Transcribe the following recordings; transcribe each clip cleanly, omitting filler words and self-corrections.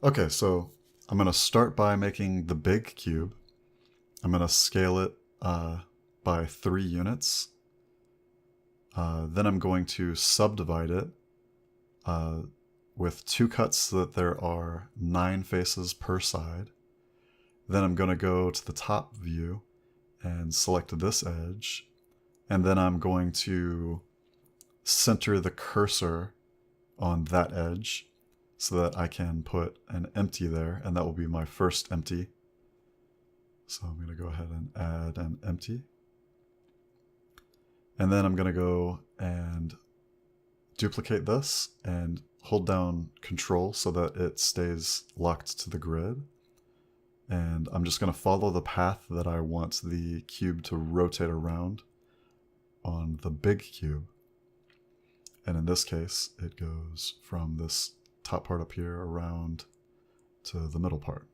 Okay, so I'm going to start by making the big cube. I'm going to scale it by 3 units. Then I'm going to subdivide it with 2 cuts so that there are 9 faces per side. Then I'm going to go to the top view and select this edge. And then I'm going to center the cursor on that edge so that I can put an empty there, and that will be my first empty. So I'm going to go ahead and add an empty. And then I'm going to go and duplicate this and hold down Control so that it stays locked to the grid. And I'm just going to follow the path that I want the cube to rotate around on the big cube. And in this case, it goes from this top part up here around to the middle part.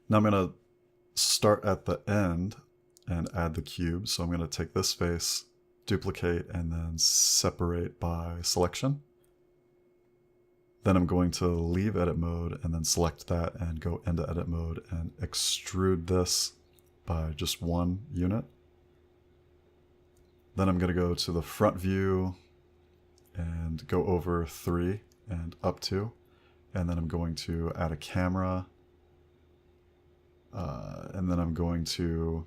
Now I'm going to start at the end and add the cube. So I'm going to take this face, duplicate, and then separate by selection. Then I'm going to leave edit mode and then select that and go into edit mode and extrude this by just 1 unit. Then I'm going to go to the front view and go over 3 and up 2. And then I'm going to add a camera. And then I'm going to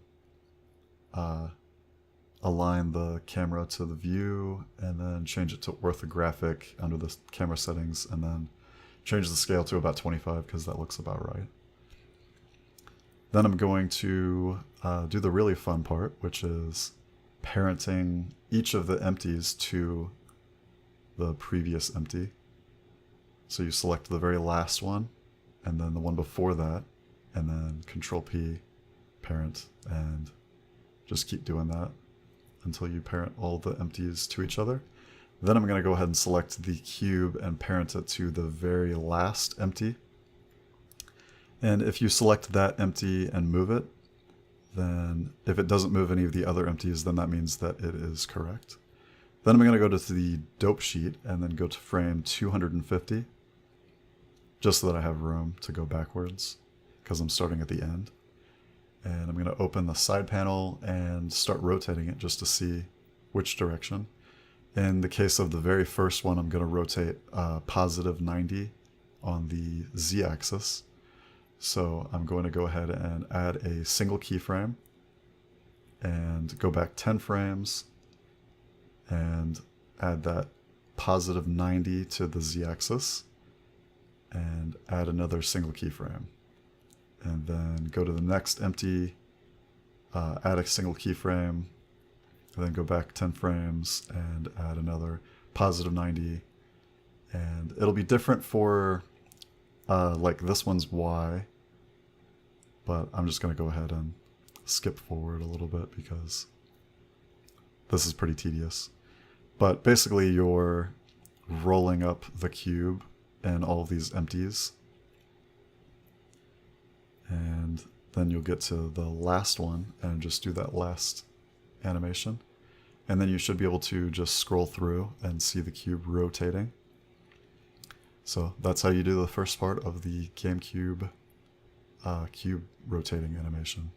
align the camera to the view and then change it to orthographic under the camera settings, and then change the scale to about 25 because that looks about right. Then I'm going to do the really fun part, which is parenting each of the empties to the previous empty. So you select the very last one and then the one before that, and then Control P, parent, and just keep doing that until you parent all the empties to each other. Then I'm going to go ahead and select the cube and parent it to the very last empty. And if you select that empty and move it, then if it doesn't move any of the other empties, then that means that it is correct. Then I'm going to go to the dope sheet and then go to frame 250, just so that I have room to go backwards because I'm starting at the end. And I'm going to open the side panel and start rotating it just to see which direction. In the case of the very first one, I'm going to rotate positive 90 on the z-axis. So I'm going to go ahead and add a single keyframe and go back 10 frames and add that positive 90 to the z-axis and add another single keyframe. And then go to the next empty, add a single keyframe, and then go back 10 frames and add another positive 90. And it'll be different for like this one's Y, but I'm just going to go ahead and skip forward a little bit because this is pretty tedious. But basically you're rolling up the cube and all of these empties. And then you'll get to the last one and just do that last animation. And then you should be able to just scroll through and see the cube rotating. So that's how you do the first part of the Gamecube cube rotating animation.